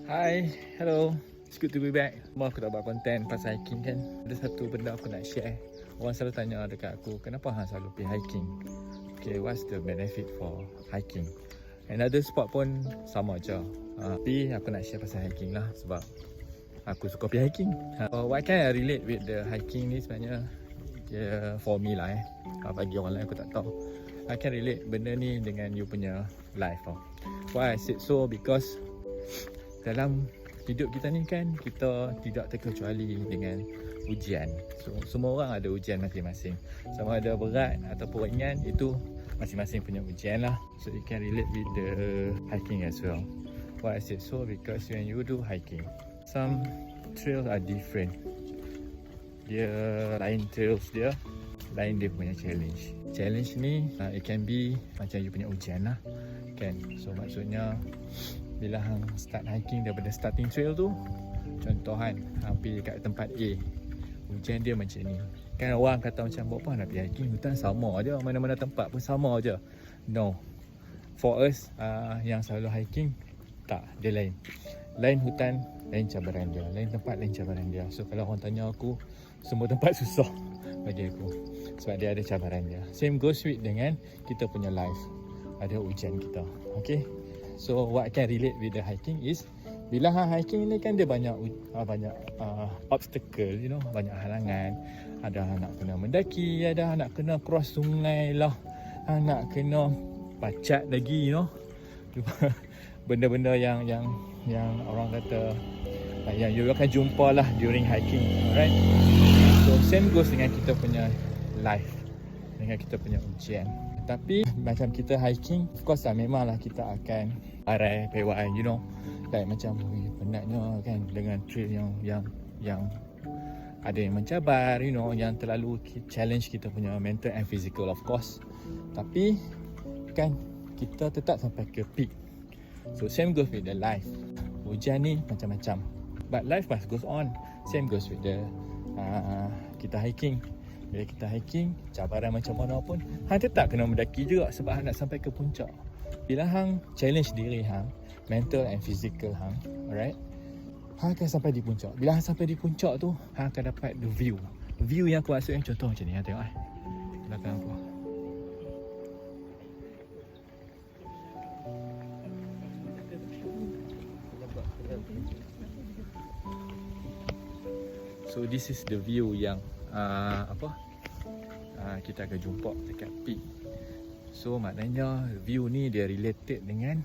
Hi, hello. It's good to be back. Mau aku tak buat konten pasal hiking kan. Ada satu benda aku nak share. Orang selalu tanya dekat aku, kenapa hang selalu pergi hiking? Okay, what's the benefit for hiking? Another sport pun sama je. Tapi aku nak share pasal hiking lah sebab aku suka pergi hiking. What can I relate with the hiking ni sebenarnya? For me lah bagi orang lain aku tak tahu. I can relate benda ni dengan you punya life. Why I said so? Because dalam hidup kita ni kan, kita tidak terkecuali dengan ujian. So, semua orang ada ujian masing-masing. Sama ada berat ataupun ringan, itu masing-masing punya ujian lah. So you can relate with the hiking as well. Why I said so? Because when you do hiking, some trails are different. Dia lain trails dia, lain dia punya challenge. Challenge ni it can be macam you punya ujian lah kan. So maksudnya bila hang start hiking daripada starting trail tu, contoh kan hang pergi kat tempat A, ujian dia macam ni kan. Orang kata macam buat apa nak pergi hiking, hutan sama je, mana-mana tempat pun sama je. No, for us yang selalu hiking, tak, dia lain. Lain hutan, lain cabaran dia. Lain tempat, lain cabaran dia. So kalau orang tanya aku, semua tempat susah bagi aku sebab dia ada cabaran dia. Same goes with dengan kita punya life, ada ujian kita. Okay, so what I can relate with the hiking is, bila hiking ni kan dia banyak obstacle, you know, banyak halangan. Ada nak kena mendaki, ada nak kena cross sungai lah, nak kena pacat lagi, you know. Benda-benda yang orang kata yang you akan jumpa lah during hiking, alright. So same goes dengan kita punya life, dengan kita punya ujian. Tapi macam kita hiking, of course lah, memanglah kita akan arai pewai, you know, like macam penatnya kan dengan trail yang ada yang mencabar, you know, yang terlalu challenge kita punya mental and physical, of course. Tapi kan kita tetap sampai ke peak. So same goes with the life. Ujian ni macam-macam, but life must goes on. Same goes with the kita hiking. Bila kita hiking, cabaran macam mana pun, hang tetap kena mendaki juga sebab hang nak sampai ke puncak. Bila hang challenge diri hang, mental and physical hang, alright, hang akan sampai di puncak. Bila hang sampai di puncak tu, hang akan dapat the view. View yang aku maksud yang contoh macam ni, hang tengok belakang aku. So this is the view yang kita akan jumpa dekat peak. So maknanya view ni dia related dengan